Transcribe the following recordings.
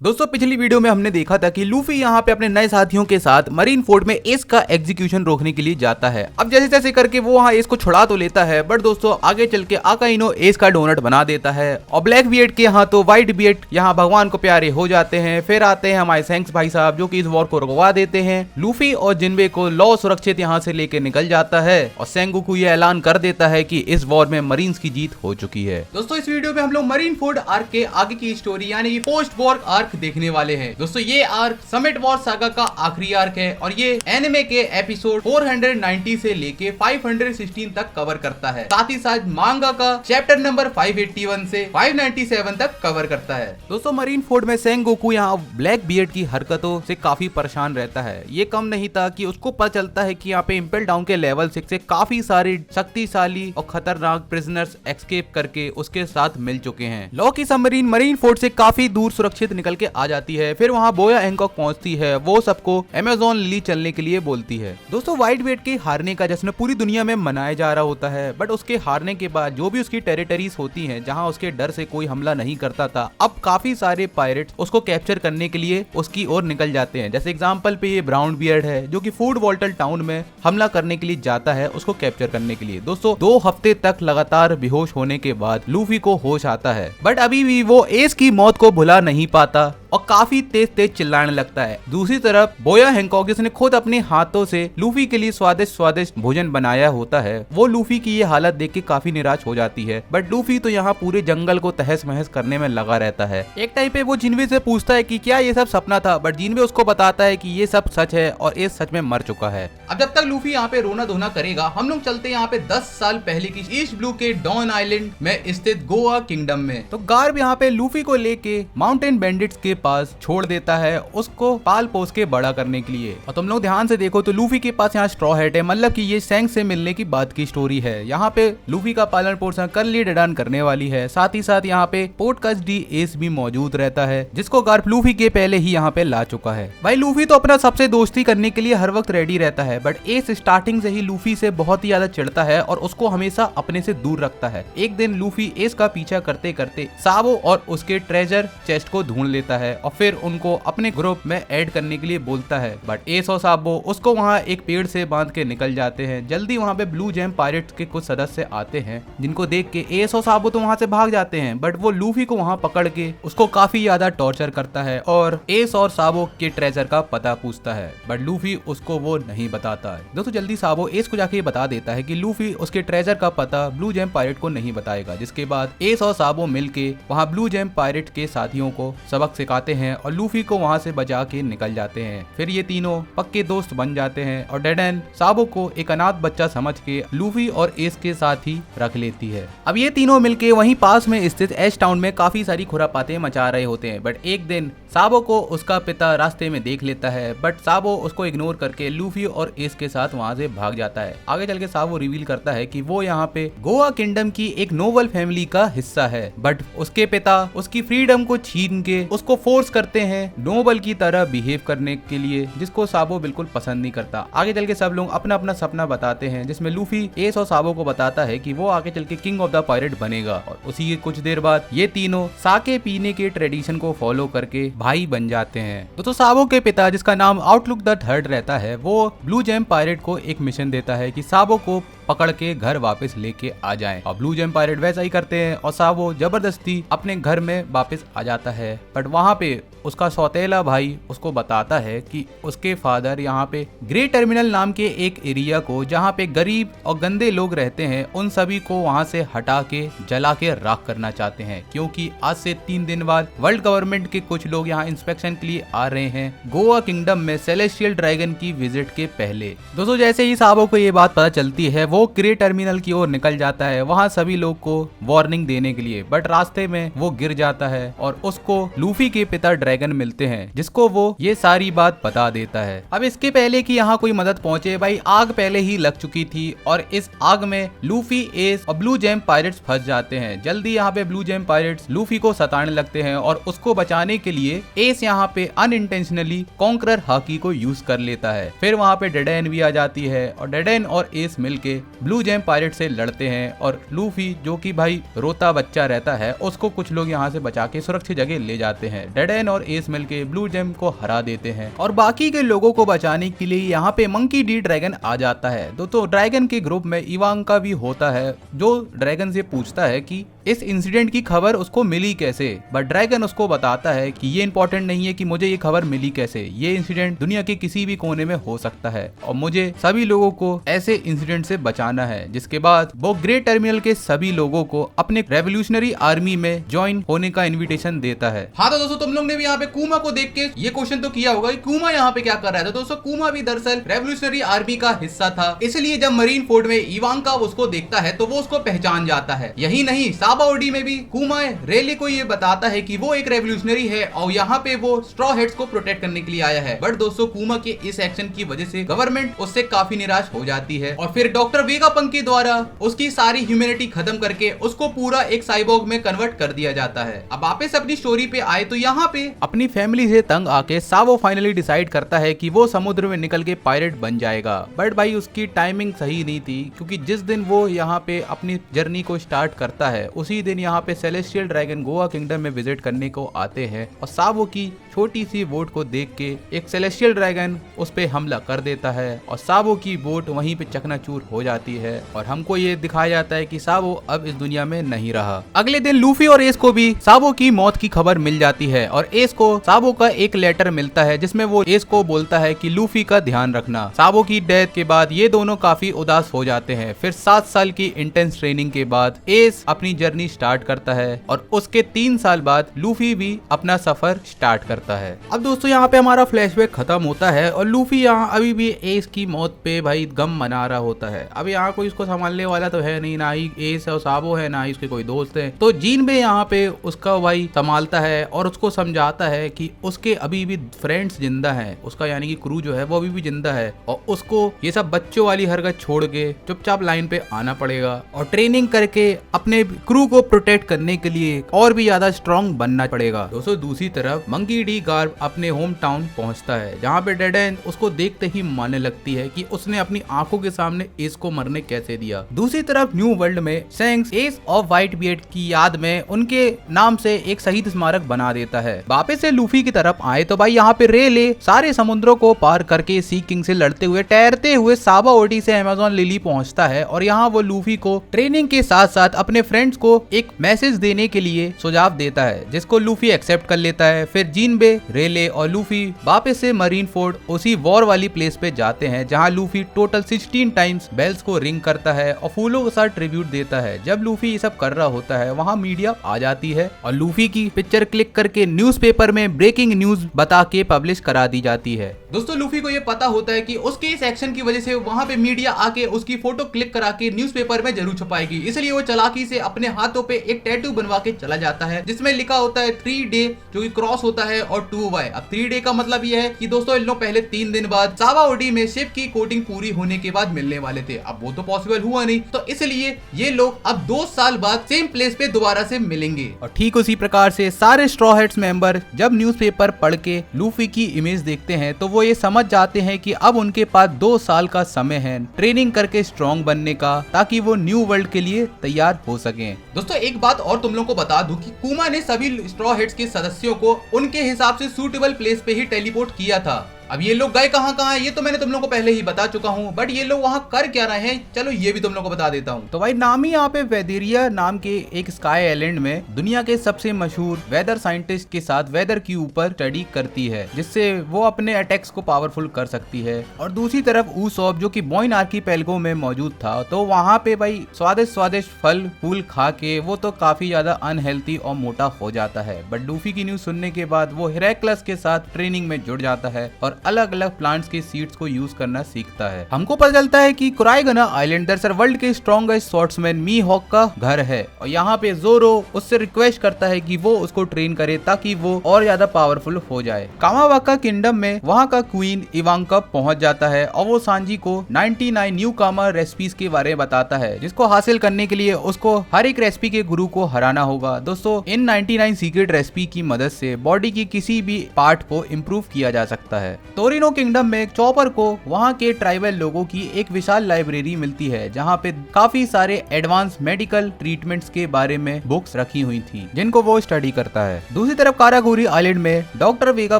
दोस्तों पिछली वीडियो में हमने देखा था कि लूफी यहाँ पे अपने नए साथियों के साथ मरीन फोर्ड में एस का एग्जीक्यूशन रोकने के लिए जाता है। अब जैसे तैसे करके वो वहाँ एस को छुड़ा तो लेता है, बट दोस्तों आगे चल के आकाइनो एस का डोनट बना देता है और ब्लैक बियर्ड के यहाँ तो व्हाइट बियर्ड यहाँ भगवान को प्यारे हो जाते हैं। फिर आते हैं हमारे सैंक्स भाई साहब जो कि इस वॉर को रुकवा देते हैं। लूफी और जिनबे को लॉ सुरक्षित यहाँ से लेके निकल जाता है और सेंगोकू ये ऐलान कर देता है कि इस वॉर में मरीन्स की जीत हो चुकी है। दोस्तों इस वीडियो में हम लोग मरीन फोर्ड आर्क के आगे की स्टोरी यानी पोस्ट वॉर आर्क देखने वाले हैं। दोस्तों ये आर्क समिट वॉर सागा का आखिरी आर्क है और ये एनिमे के एपिसोड 490 से लेके 516 तक कवर करता है। साथ ही साथ मांगा का चैप्टर नंबर 581 से 597 तक कवर करता है। दोस्तों मरीन फोर्ड में सेंगोकू यहाँ ब्लैक बियर्ड की हरकतों से काफी परेशान रहता है। ये कम नहीं था कि उसको पता चलता है कि यहाँ पे इम्पेल डाउन के लेवल 6 से काफी सारे शक्तिशाली और खतरनाक प्रिजनर्स एस्केप करके उसके साथ मिल चुके हैं। लॉ की सबमरीन मरीन फोर्ड से काफी दूर सुरक्षित निकल के आ जाती है। फिर वहाँ बोया हैंकॉक पहुंचती है, वो सबको अमेज़न लिली चलने के लिए बोलती है। दोस्तों व्हाइट बियर्ड के हारने का जश्न पूरी दुनिया में मनाया जा रहा होता है, बट उसके हारने के बाद जो भी उसकी टेरिटरीज होती हैं जहाँ उसके डर से कोई हमला नहीं करता था, अब काफी सारे पायरेट्स उसको कैप्चर करने के लिए उसकी ओर निकल जाते हैं। जैसे एग्जाम्पल पे ये ब्राउन बियर्ड है जो कि फूड वॉल्टल टाउन में हमला करने के लिए जाता है उसको कैप्चर करने के लिए। दोस्तों 2 हफ्ते तक लगातार बेहोश होने के बाद लूफी को होश आता है, बट अभी भी वो एस की मौत को भुला नहीं पाता और काफी तेज तेज चिल्लाने लगता है। दूसरी तरफ बोया हैंकॉक जिसने खुद अपने हाथों से लूफी के लिए स्वादिष्ट भोजन बनाया होता है, वो लूफी की ये हालत देख के काफी निराश हो जाती है। बट लूफी तो यहाँ पूरे जंगल को तहस महस करने में लगा रहता है। एक टाइम पे वो जिनबे से पूछता है कि क्या ये सब सपना था, बट जिनबे उसको बताता है कि ये सब सच है और ये सच में मर चुका है। अब जब तक लूफी यहाँ पे रोना धोना करेगा, हम लोग चलते हैं यहाँ पे 10 साल पहले की ईस्ट ब्लू के डॉन आइलैंड में स्थित गोवा किंगडम में। तो गार्ब यहाँ पे लूफी को लेके माउंटेन बैंडिट्स के पास छोड़ देता है उसको पाल पोस के बड़ा करने के लिए। और तुम लोग ध्यान से देखो तो लूफी के पास यहाँ स्ट्रॉ हैट है, मतलब कि ये सैंक्स से मिलने की बात की स्टोरी है। यहाँ पे लूफी का पालन पोषण कर्ली डेडान करने वाली है। साथ ही साथ यहाँ पे पोडकास्ट डी एस भी मौजूद रहता है जिसको गार्ब लूफी के पहले ही यहाँ पे ला चुका है। भाई लूफी तो अपना सबसे दोस्ती करने के लिए हर वक्त रेडी रहता है, बट एस स्टार्टिंग से ही लूफी से बहुत ही ज्यादा चिढ़ता है और उसको हमेशा अपने से दूर रखता है। एक दिन लूफी एस का पीछा करते करते साबो और उसके ट्रेजर चेस्ट को ढूंढ लेता है और फिर उनको अपने ग्रुप में ऐड करने के लिए बोलता है, बट एस और साबो उसको वहाँ एक पेड़ से बांध के निकल जाते हैं। जल्दी वहाँ पे ब्लू जेम पायरेट्स के कुछ सदस्य आते हैं जिनको देख के एस और साबो तो वहाँ से भाग जाते हैं, बट वो लूफी को वहाँ पकड़ के उसको काफी ज्यादा टॉर्चर करता है और एस और साबो के ट्रेजर का पता पूछता है, बट लूफी उसको वो नहीं बताता है। दोस्तों जल्दी साबो एस को जाके बता देता है कि लूफी उसके ट्रेजर का पता ब्लू जेम पायरेट को नहीं बताएगा, जिसके बाद एस और साबो मिलके वहाँ ब्लू जेम पायरेट के साथियों को सबक सिखाते हैं और लूफी को वहाँ से बचा के निकल जाते हैं। फिर ये तीनों पक्के दोस्त बन जाते हैं और डेडन साबो को एक अनाथ बच्चा समझ के लूफी और एस के साथ ही रख लेती है। अब ये तीनों मिलके वहीं पास में स्थित एश टाउन में काफी सारी खुरापाते मचा रहे होते हैं, बट एक दिन साबो को उसका पिता रास्ते में देख लेता है, बट साबो उसको इग्नोर करके लूफी और एस के साथ वहाँ से भाग जाता है। आगे चल के साबो रिवील करता है कि वो यहाँ पे गोवा किंगडम की एक नोबल फैमिली का हिस्सा है, बट उसके पिता उसकी फ्रीडम को छीन के उसको फोर्स करते हैं नोबल की तरह बिहेव करने के लिए, जिसको साबो बिल्कुल पसंद नहीं करता। आगे चल के सब लोग अपना अपना सपना बताते हैं, जिसमें लूफी एस और साबो को बताता है कि वो आगे चल के किंग ऑफ द पायरेट बनेगा और उसी के कुछ देर बाद ये तीनों साके पीने के ट्रेडिशन को फॉलो करके भाई बन जाते हैं। तो साबो के पिता जिसका नाम आउटलुक द थर्ड रहता है, वो ब्लू जेम पायरेट को एक मिशन देता है कि साबो को पकड़ के घर वापस लेके आ जाएं। और ब्लू जेम पायरेट वैसा ही करते हैं और साबो जबरदस्ती अपने घर में वापस आ जाता है, बट वहाँ पे उसका सौतेला भाई उसको बताता है कि उसके फादर यहाँ पे ग्रे टर्मिनल नाम के एक एरिया को जहाँ पे गरीब और गंदे लोग रहते हैं उन सभी को वहाँ से हटा के जला के राख करना चाहते हैं, क्योंकि आज से 3 दिन बाद वर्ल्ड गवर्नमेंट के कुछ लोग यहाँ इंस्पेक्शन के लिए आ रहे हैं गोवा किंगडम में सेलेस्टियल ड्रैगन की विजिट के पहले। दोस्तों जैसे ही साबो को ये बात पता चलती है वो ग्रे टर्मिनल की ओर निकल जाता है वहाँ सभी लोग को वार्निंग देने के लिए, बट रास्ते में वो गिर जाता है और उसको लूफी के पिता ड्रैगन मिलते हैं जिसको वो ये सारी बात बता देता है। अब इसके पहले कि यहाँ कोई मदद पहुंचे, भाई आग पहले ही लग चुकी थी और इस आग में लूफी एस और ब्लू जेम पायरेट्स फंस जाते हैं। जल्दी यहाँ पे ब्लू जेम पायरेट्स लूफी को सताने लगते हैं और उसको बचाने के लिए एस यहाँ पे अनइंटेंशनली कॉन्करर हाकी को यूज कर लेता है। फिर वहाँ पे डेडेन भी आ जाती है और डेडेन और एस मिलके ब्लू जेम पायरेट से लड़ते हैं और लूफी जो कि भाई रोता बच्चा रहता है उसको कुछ लोग यहाँ से बचा के सुरक्षित जगह ले जाते हैं। डेडेन और एस मिलके ब्लू जेम को हरा देते हैं और बाकी के लोगों को बचाने के लिए यहाँ पे मंकी डी ड्रैगन आ जाता है। दोस्तों ड्रैगन के ग्रुप में इवांका भी होता है जो ड्रैगन से पूछता है कि इस इंसिडेंट की खबर उसको मिली कैसे, बट ड्रैगन उसको बताता है कि ये इंपॉर्टेंट नहीं है कि मुझे ये खबर मिली कैसे, ये इंसिडेंट दुनिया के किसी भी कोने में हो सकता है और मुझे सभी लोगों को ऐसे इंसिडेंट से बचाना है। जिसके बाद वो ग्रेट टर्मिनल के सभी लोगों को अपने रेवोल्यूशनरी आर्मी में ज्वाइन होने का इन्विटेशन देता है। हाँ तो दोस्तों तुम लोग ने भी यहाँ पे कूमा को देख के ये क्वेश्चन तो किया होगा कि कूमा यहाँ पे क्या कर रहा है। तो दोस्तों कूमा भी दरअसल रेवोल्यूशनरी आर्मी का हिस्सा था, इसलिए जब मरीन फोर्ड में इवांका उसको देखता है तो वो उसको पहचान जाता है। यही नहीं साबाओडी में भी कूमा रेले को ये बताता है कि वो एक रेवोल्यूशनरी है और यहाँ पे वो स्ट्रॉ हेड्स को प्रोटेक्ट करने के लिए आया है। बट दोस्तों कूमा के इस एक्शन की वजह से गवर्नमेंट उससे काफी निराश हो जाती है और फिर डॉक्टर वेगापंक के द्वारा उसकी सारी ह्यूमैनिटी खत्म करके उसको पूरा एक साइबोर्ग में कन्वर्ट कर दिया जाता है। अब वापस अपनी स्टोरी पे आए तो यहाँ पे अपनी फैमिली से तंग आके सावो फाइनली डिसाइड करता है कि वो समुद्र में निकल के पायरेट बन जाएगा। बट भाई उसकी टाइमिंग सही नहीं थी क्योंकि जिस दिन वो यहाँ पे अपनी जर्नी को स्टार्ट करता है उसी दिन यहाँ पे सेलेस्टियल ड्रैगन गोवा किंगडम में विजिट करने को आते हैं और सावो की छोटी सी बोट को देख के एक सेलेस्टियल ड्रैगन उस पे हमला कर देता है और सावो की बोट वहीं पे चकनाचूर हो जाती है और हमको ये दिखाया जाता है कि सावो अब इस दुनिया में नहीं रहा। अगले दिन लूफी और एस को भी सावो की मौत की खबर मिल जाती है और एस को सावो का एक लेटर मिलता है जिसमें वो एस को बोलता है कि लूफी का ध्यान रखना। सावो की डेथ के बाद ये दोनों काफी उदास हो जाते हैं। फिर 7 साल की इंटेंस ट्रेनिंग के बाद एस अपनी जर्नी स्टार्ट करता है और उसके 3 साल बाद लूफी भी अपना सफर स्टार्ट करता है। अब दोस्तों यहाँ पे हमारा फ्लैशबैक खत्म होता है और लूफी यहाँ अभी भी एस की मौत पे भाई गम मना रहा होता है। अब यहाँ कोई इसको संभालने वाला तो है नहीं, ना ही एस और साबो है ना ही उसके कोई दोस्त है। तो जीन भी यहाँ पे उसका भाई संभालता है और उसको समझाता है कि उसके अभी भी फ्रेंड्स जिंदा हैं, उसका यानी कि क्रू जो है वो अभी भी जिंदा है और उसको ये सब बच्चों वाली हरकत छोड़ के चुपचाप लाइन पे आना पड़ेगा और ट्रेनिंग करके अपने क्रू को प्रोटेक्ट करने के लिए और भी ज्यादा स्ट्रॉन्ग बनना पड़ेगा। दोस्तों दूसरी तरफ मंकी डी गार्ब अपने होम टाउन पहुंचता है जहाँ पे डेडेन उसको देखते ही मानने लगती है कि उसने अपनी आंखों के सामने एस को मरने कैसे दिया। दूसरी तरफ न्यू वर्ल्ड में सैंक्स एस ऑफ व्हाइट बियर्ड की याद में उनके नाम से एक शहीद स्मारक बना देता है। वापस से लूफी की तरफ आए तो भाई यहाँ पे रेले सारे समुद्रों को पार करके सी किंग से लड़ते हुए तैरते हुए साबाओडी से अमेज़न लिली पहुंचता है और यहाँ वो लूफी को ट्रेनिंग के साथ साथ अपने फ्रेंड्स को एक मैसेज देने के लिए सुझाव देता है जिसको लूफी एक्सेप्ट कर लेता है। फिर जिनबे रेले और लूफी वापस से मरीन फोर्ड उसी वॉर वाली प्लेस पे जाते हैं जहाँ लूफी टोटल 16 टाइम्स बेल्स को रिंग करता है और फूलों के साथ ट्रिब्यूट देता है। जब लूफी ये सब कर रहा होता है वहाँ मीडिया आ जाती है और लूफी की पिक्चर क्लिक करके न्यूज़पेपर में ब्रेकिंग न्यूज बता के पब्लिश करा दी जाती है। दोस्तों लूफी को ये पता होता है कि उसके इस एक्शन की वजह से वहाँ पे मीडिया आके उसकी फोटो क्लिक करा के न्यूज़पेपर में जरूर छपाएगी, इसलिए वो चालाकी से अपने हाथों पे एक टैटू बनवा के चला जाता है जिसमें लिखा होता है 3 डे जो कि क्रॉस होता है और 2Y। अब 3 डे का मतलब ये है कि दोस्तों इन लोग पहले 3 दिन बाद साबाओडी में शिप की कोटिंग पूरी होने के बाद मिलने वाले थे। अब वो तो पॉसिबल हुआ नहीं तो इसलिए ये लोग अब 2 साल बाद सेम प्लेस पे दोबारा से मिलेंगे। और ठीक उसी प्रकार से सारे स्ट्रॉ हेड्स मेंबर जब न्यूज़पेपर पढ़ के लूफी की इमेज देखते हैं तो वो ये समझ जाते हैं कि अब उनके पास 2 साल का समय है ट्रेनिंग करके स्ट्रॉन्ग बनने का ताकि वो न्यू वर्ल्ड के लिए तैयार हो सके। दोस्तों एक बात और तुम लोगों को बता दूं कि कूमा ने सभी स्ट्रॉ हेड्स के सदस्यों को उनके हिसाब से सूटेबल प्लेस पे ही टेलीपोर्ट किया था। अब ये लोग गए कहाँ है ये तो मैंने तुम लोगों को पहले ही बता चुका हूँ, बट ये लोग वहाँ कर क्या रहे हैं चलो ये भी तुम लोगों को बता देता हूँ। तो भाई नामी यहाँ पे वेदरिया नाम के एक स्काई आइलैंड में दुनिया के सबसे मशहूर वेदर साइंटिस्ट के साथ वेदर के ऊपर स्टडी करती है जिससे वो अपने अटैक्स को पावरफुल कर सकती है। और दूसरी तरफ ऊसॉप जो कि बॉइन आर्कीपेलगो में मौजूद था तो वहाँ पे भाई स्वादिष्ट स्वादिष्ट फल फूल खा के वो तो काफी ज्यादा अनहेल्थी और मोटा हो जाता है। बट लूफी की न्यूज सुनने के बाद वो हेराक्लस के साथ ट्रेनिंग में जुड़ जाता है और अलग अलग प्लांट्स के सीड्स को यूज करना सीखता है। हमको पता चलता है कि कुराइगना आइलैंड दरअसल वर्ल्ड के स्ट्रॉन्गेस्ट स्वॉर्ड्समैन मी हॉक का घर है और यहाँ पे जोरो उससे रिक्वेस्ट करता है कि वो उसको ट्रेन करे ताकि वो और ज्यादा पावरफुल हो जाए। कामावाका किंगडम में वहाँ का क्वीन इवांका पहुंच जाता है और वो सांजी को 99 न्यू कामा रेसिपीज के बारे में बताता है जिसको हासिल करने के लिए उसको हर एक रेसिपी के गुरु को हराना होगा। दोस्तों इन 99 सीक्रेट रेसिपी की मदद से बॉडी की किसी भी पार्ट को इम्प्रूव किया जा सकता है। टोरिनो किंगडम में चॉपर को वहाँ के ट्राइबल लोगों की एक विशाल लाइब्रेरी मिलती है जहाँ पे काफी सारे एडवांस मेडिकल ट्रीटमेंट्स के बारे में बुक्स रखी हुई थी जिनको वो स्टडी करता है। दूसरी तरफ कारागुरी आइलैंड में डॉक्टर वेगा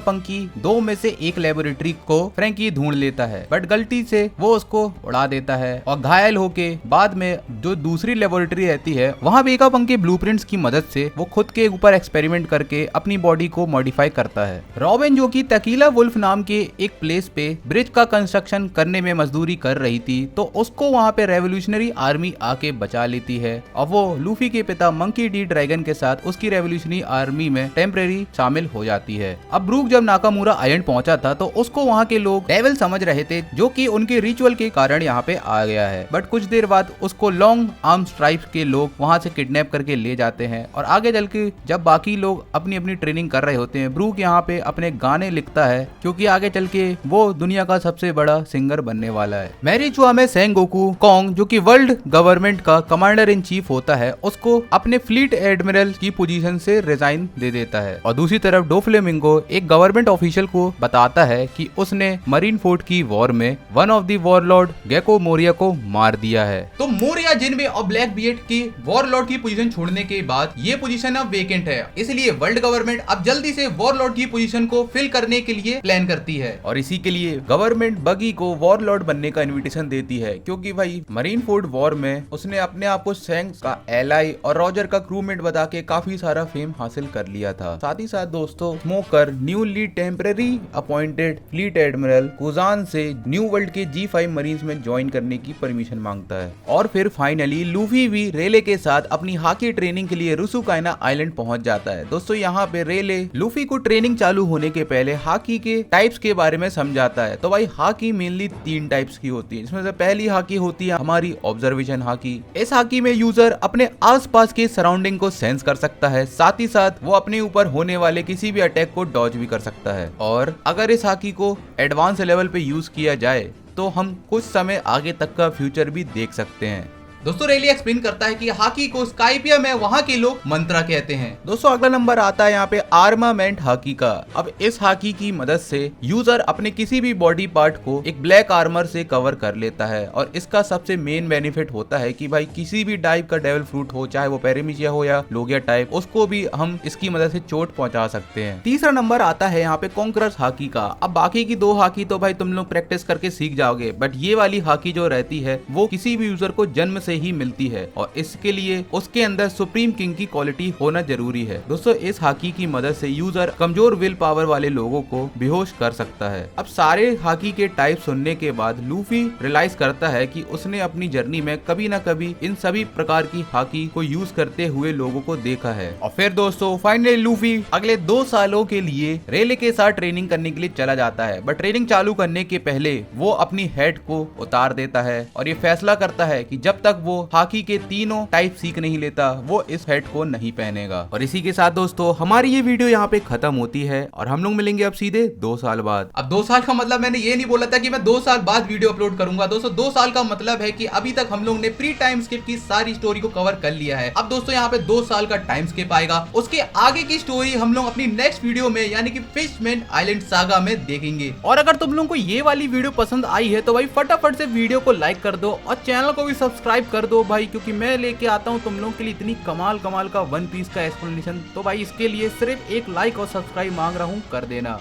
पंकी 2 में से एक लेबोरेटरी को फ्रैंकी ढूंढ लेता है, बट गलती से वो उसको उड़ा देता है और घायल होके बाद में जो दूसरी लेबोरेटरी रहती है वहाँ वेगा पंकी ब्लूप्रिंट्स की मदद से वो खुद के ऊपर एक्सपेरिमेंट करके अपनी बॉडी को मॉडिफाई करता है। रॉबिन जो कि टकीला वुल्फ नाम के एक प्लेस पे ब्रिज का कंस्ट्रक्शन करने में मजदूरी कर रही थी तो उसको वहाँ पे रेवोल्यूशनरी आर्मी आके बचा लेती है और वो लूफी के पिता मंकी डी ड्रैगन के साथ उसकी रेवोल्यूशनरी आर्मी में टेम्परेरी शामिल हो जाती है। अब ब्रूक जब नाकामुरा आइलैंड पहुंचा था तो उसको वहाँ के लोग डेविल समझ रहे थे जो कि उनके रिचुअल के कारण यहाँ पे आ गया है, बट कुछ देर बाद उसको लॉन्ग आर्म ट्राइब्स के लोग वहाँ से किडनैप करके ले जाते हैं और आगे चल के जब बाकी लोग अपनी अपनी ट्रेनिंग कर रहे होते हैं ब्रूक यहाँ पे अपने गाने लिखता है क्योंकि आगे चल के वो दुनिया का सबसे बड़ा सिंगर बनने वाला है। मैरीचुआ में सेंगोकू कोंग जो कि वर्ल्ड गवर्नमेंट का कमांडर इन चीफ होता है उसको अपने फ्लीट एडमिरल की पोजीशन से रिजाइन दे देता है और दूसरी तरफ डोफ्लेमिंगो एक गवर्नमेंट ऑफिशियल को बताता है कि उसने मरीन फोर्ट की वॉर में one of the warlord Gecko Moria को मार दिया है। तो मोरिया जिनबे और ब्लैक बियर्ड की वॉरलॉर्ड की पोजीशन छोड़ने के बाद ये पोजीशन अब वेकेंट है, इसलिए वर्ल्ड गवर्नमेंट अब जल्दी से वॉरलॉर्ड की पोजीशन को फिल करने के लिए प्लान करती है और इसी के लिए गवर्नमेंट बगी को वॉरलॉर्ड बनने का इनविटेशन देती है क्योंकि भाई मरीन फोर्ट वॉर में उसने अपने आप को सैंग का एलाई और रॉजर का क्रूमेट बता के काफी सारा फेम हासिल कर लिया था। साथ ही साथ दोस्तों Smoker newly temporary appointed fleet admiral Kuzan से न्यू वर्ल्ड के G5 मरीन्स में ज्वाइन करने की परमिशन मांगता है और फिर फाइनली लूफी भी रेले के साथ अपनी हाकी ट्रेनिंग के लिए रुसुकाइना आइलैंड पहुंच जाता है। दोस्तों यहाँ पे रेले लूफी को ट्रेनिंग चालू होने के पहले हाकी के टाइप्स के बारे में समझाता है। तो भाई हाकी मेनली 3 टाइप्स की होती है, इसमें से पहली हाकी होती है हमारी ऑब्जर्वेशन हाकी। इस हाकी में यूजर अपने आसपास के सराउंडिंग को सेंस कर सकता है, साथ ही साथ वो अपने ऊपर होने वाले किसी भी अटैक को डॉज भी कर सकता है और अगर इस हाकी को एडवांस लेवल पे यूज किया जाए तो हम कुछ समय आगे तक का फ्यूचर भी देख सकते हैं। दोस्तों रेली एक्सप्लेन करता है कि हाकी को स्काइपिया में वहाँ के लोग मंत्रा कहते हैं। दोस्तों अगला नंबर आता है यहाँ पे आर्मामेंट हाकी का। अब इस हाकी की मदद से यूजर अपने किसी भी बॉडी पार्ट को एक ब्लैक आर्मर से कवर कर लेता है और इसका सबसे मेन बेनिफिट होता है कि भाई किसी भी टाइप का डेविल फ्रूट हो, चाहे वो पैरामीशिया हो या लोगिया टाइप, उसको भी हम इसकी मदद से चोट पहुंचा सकते हैं। तीसरा नंबर आता है यहाँ पे कॉन्करर्स हाकी का। अब बाकी की 2 हाकी तो भाई तुम लोग प्रैक्टिस करके सीख जाओगे, बट ये वाली हाकी जो रहती है वो किसी भी यूजर को जन्म से ही मिलती है और इसके लिए उसके अंदर सुप्रीम किंग की क्वालिटी होना जरूरी है। दोस्तों इस हाकी की मदद से यूजर कमजोर विल पावर वाले लोगों को बेहोश कर सकता है। अब सारे हाकी के टाइप सुनने के बाद लूफी रियलाइज करता है कि उसने अपनी जर्नी में कभी ना कभी इन सभी प्रकार की हाकी को यूज करते हुए लोगों को देखा है। और फिर दोस्तों फाइनली लूफी अगले 2 सालों के लिए रेले के साथ ट्रेनिंग करने के लिए चला जाता है, बट ट्रेनिंग चालू करने के पहले वो अपनी हेड को उतार देता है और ये फैसला करता है कि जब तक वो हाकी के तीनों टाइप सीख नहीं लेता वो इस हेड को नहीं पहनेगा। और इसी के साथ दोस्तों हमारी ये वीडियो यहाँ पे खत्म होती है और हम लोग मिलेंगे अब सीधे 2 साल बाद। अब 2 साल का मतलब मैंने ये नहीं बोला था कि मैं 2 साल बाद वीडियो अपलोड करूंगा। दोस्तों 2 साल का मतलब है कि अभी तक हम लोग ने प्री टाइम स्किप की सारी स्टोरी को कवर कर लिया है। अब दोस्तों यहाँ पे 2 साल का टाइम स्किप आएगा, उसके आगे की स्टोरी हम लोग अपनी नेक्स्ट वीडियो में यानी कि फिशमैन आइलैंड सागा में देखेंगे। और अगर तुम लोगों को ये वाली वीडियो पसंद आई है तो भाई फटाफट से वीडियो को लाइक कर दो और चैनल को भी सब्सक्राइब कर दो भाई, क्योंकि मैं लेके आता हूँ तुम लोगों के लिए इतनी कमाल का वन पीस का एक्सप्लेनेशन। तो भाई इसके लिए सिर्फ एक लाइक और सब्सक्राइब मांग रहा हूँ, कर देना।